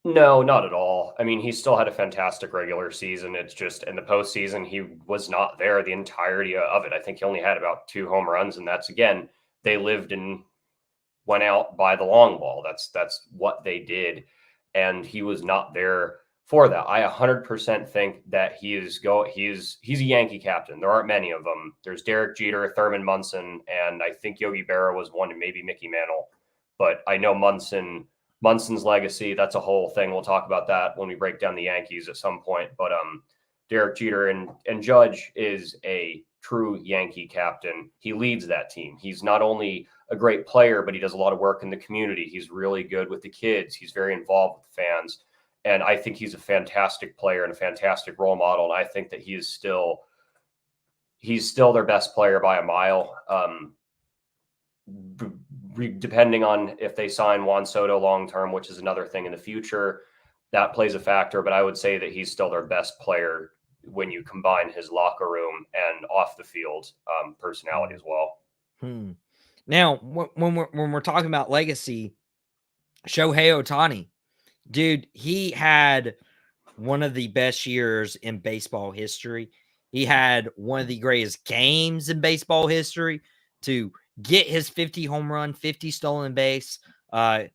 No, not at all. I mean, he still had a fantastic regular season. It's just in the postseason, he was not there the entirety of it. I think he only had about 2 home runs, and that's, again, they lived and went out by the long ball. That's what they did, and he was not there for that. I 100% think that he's a Yankee captain. There aren't many of them. There's Derek Jeter, Thurman Munson, and I think Yogi Berra was one, and maybe Mickey Mantle. But I know Munson's legacy, that's a whole thing. We'll talk about that when we break down the Yankees at some point. But Derek Jeter and Judge is a true Yankee captain. He leads that team. He's not only a great player, but he does a lot of work in the community. He's really good with the kids. He's very involved with the fans. And I think he's a fantastic player and a fantastic role model. And I think that he's still their best player by a mile. Depending on if they sign Juan Soto long-term, which is another thing in the future, that plays a factor, but I would say that he's still their best player when you combine his locker room and off the field personality as well.
Now, when we're talking about legacy, Shohei Ohtani, dude, he had one of the best years in baseball history. He had one of the greatest games in baseball history to get his 50 home run, 50 stolen base. I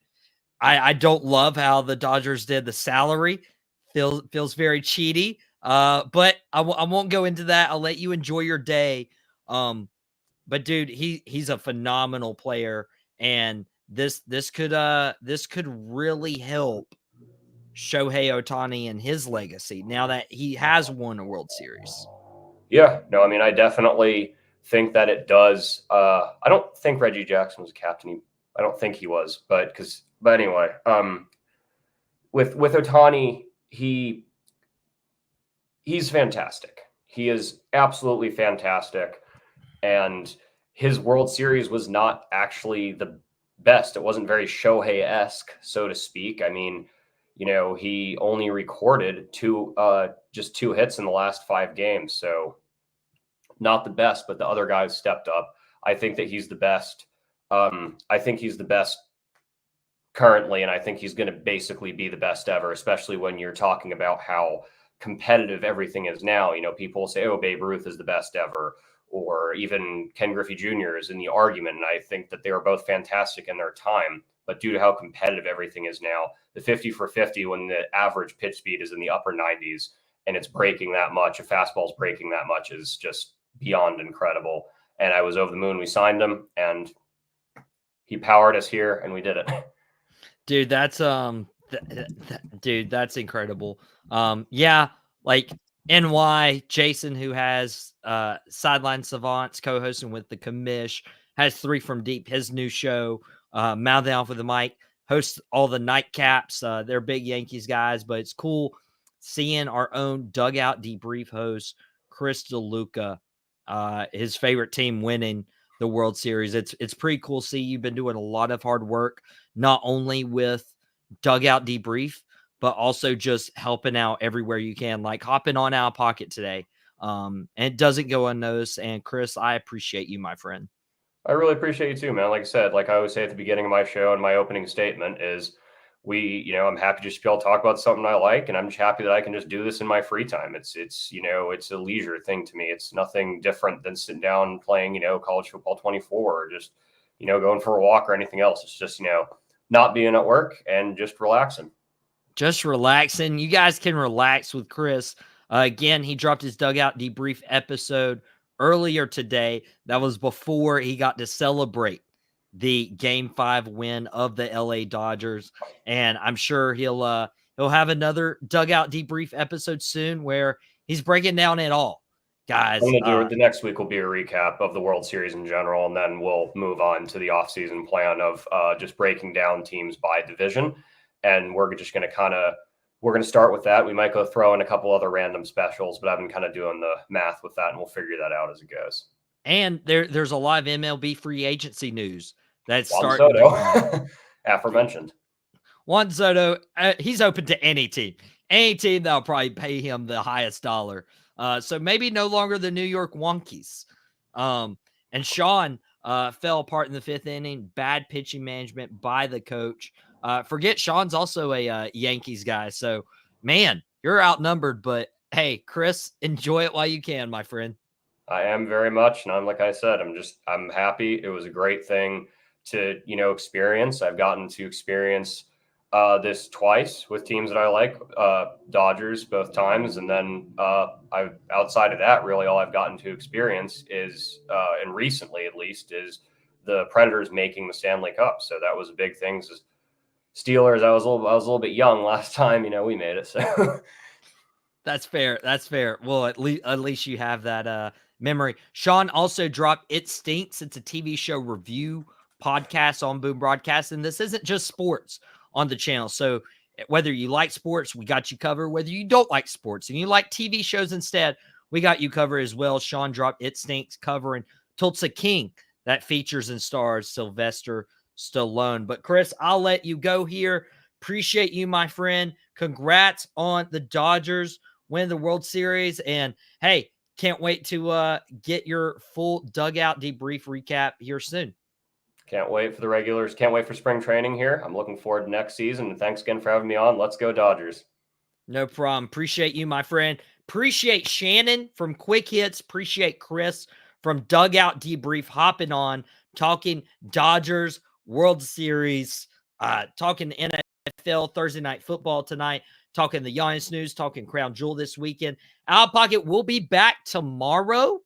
don't love how the Dodgers did the salary. Feels very cheaty. But I won't go into that. I'll let you enjoy your day. But dude, he's a phenomenal player, and this could really help Shohei Ohtani and his legacy now that he has won a World Series.
Yeah, no, I mean, I definitely think that it does. I don't think Reggie Jackson was a captain. I don't think he was, but anyway, with Ohtani, he's fantastic. He is absolutely fantastic. And his World Series was not actually the best. It wasn't very Shohei-esque, so to speak. I mean, he only recorded just 2 hits in the last 5 games. So not the best, but the other guys stepped up. I think that he's the best. I think he's the best currently, and I think he's going to basically be the best ever, especially when you're talking about how competitive everything is now. People say, oh, Babe Ruth is the best ever, or even Ken Griffey Jr. is in the argument. And I think that they were both fantastic in their time. But due to how competitive everything is now, the 50 for 50, when the average pitch speed is in the upper 90s and it's breaking that much, a fastball's breaking that much, is just beyond incredible. And I was over the moon. We signed him, and he powered us here, and we did it.
Dude, that's dude, that's incredible. Yeah, like NY Jason, who has Sideline Savants co-hosting with the commish, has 3 from Deep, his new show, Mouthing Off with the Mic, hosts all the nightcaps. They're big Yankees guys, but it's cool seeing our own Dugout Debrief host, Chris Deluca, his favorite team winning the World Series. It's pretty cool to see. You've been doing a lot of hard work, not only with Dugout Debrief, but also just helping out everywhere you can, like hopping on Out of Pocket today. And it doesn't go unnoticed. And Chris, I appreciate you, my friend.
I really appreciate you too, man. Like I said, like I always say at the beginning of my show and my opening statement is I'm happy just to be able to talk about something I like, and I'm just happy that I can just do this in my free time. It's a leisure thing to me. It's nothing different than sitting down and playing, college football 24 or just, going for a walk or anything else. It's just, not being at work and just relaxing.
Just relaxing. You guys can relax with Chris. Again, he dropped his Dugout Debrief episode earlier today. That was before he got to celebrate the Game 5 win of the LA Dodgers. And I'm sure he'll have another Dugout Debrief episode soon where he's breaking down it all. Guys,
I'm gonna do it. The next week will be a recap of the World Series in general, and then we'll move on to the offseason plan of just breaking down teams by division. And we're just going to we're going to start with that. We might go throw in a couple other random specials, but I've been kind of doing the math with that, and we'll figure that out as it goes.
And there's a lot of MLB free agency news that's
Juan
starting.
Soto, aforementioned.
Juan Soto, he's open to any team that'll probably pay him the highest dollar. So maybe no longer the New York Wonkies. And Sean fell apart in the 5th inning. Bad pitching management by the coach. Forget Sean's also a Yankees guy. So, man, you're outnumbered. But, hey, Chris, enjoy it while you can, my friend.
I am very much. And like I said, I'm happy. It was a great thing to, experience. I've gotten to experience this twice with teams that I like, Dodgers both times. And then outside of that, really all I've gotten to experience is, and recently at least, is the Predators making the Stanley Cup. So that was a big thing. Steelers, I was a little bit young last time, we made it. So
That's fair. Well, at least you have that memory. Sean also dropped It Stinks. It's a TV show review podcast on Boom Broadcast. And this isn't just sports on the channel. So whether you like sports, we got you covered. Whether you don't like sports and you like TV shows instead, we got you covered as well. Sean dropped It Stinks covering Tulsa King that features and stars Sylvester Stallone. But Chris, I'll let you go here. Appreciate you, my friend. Congrats on the Dodgers winning the World Series. And hey, can't wait to get your full Dugout Debrief recap here soon.
Can't wait for the regulars. Can't wait for spring training here. I'm looking forward to next season. And thanks again for having me on. Let's go Dodgers.
No problem. Appreciate you, my friend. Appreciate Shannon from QuickHits. Appreciate Chris from Dugout Debrief hopping on, talking Dodgers, World Series, talking NFL, Thursday Night Football tonight, talking the Giannis news, talking Crown Jewel this weekend. Out of Pocket will be back tomorrow.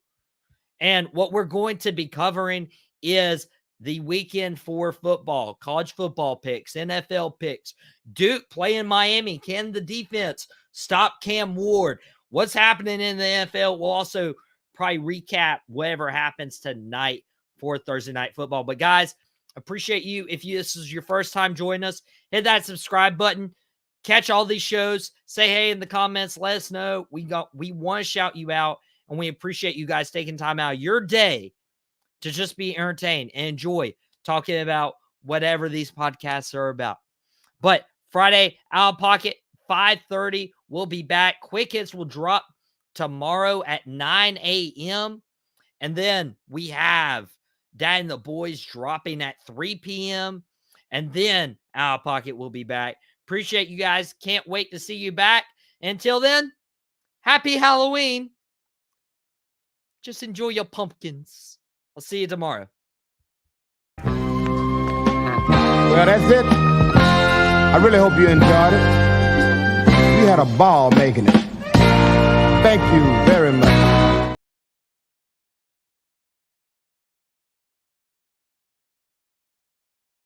And what we're going to be covering is the weekend for football, college football picks, NFL picks, Duke playing Miami. Can the defense stop Cam Ward? What's happening in the NFL? We'll also probably recap whatever happens tonight for Thursday Night Football. But guys, appreciate you. If this is your first time joining us, hit that subscribe button. Catch all these shows. Say hey in the comments. Let us know. We want to shout you out, and we appreciate you guys taking time out of your day to just be entertained and enjoy talking about whatever these podcasts are about. But Friday, Out of Pocket, 5:30. We'll be back. QuickHits will drop tomorrow at 9 a.m. And then we have Dad and the Boys dropping at 3 p.m. And then Out of Pocket will be back. Appreciate you guys. Can't wait to see you back. Until then, happy Halloween. Just enjoy your pumpkins. I'll see you tomorrow.
Well, that's it. I really hope you enjoyed it. We had a ball making it. Thank you very much.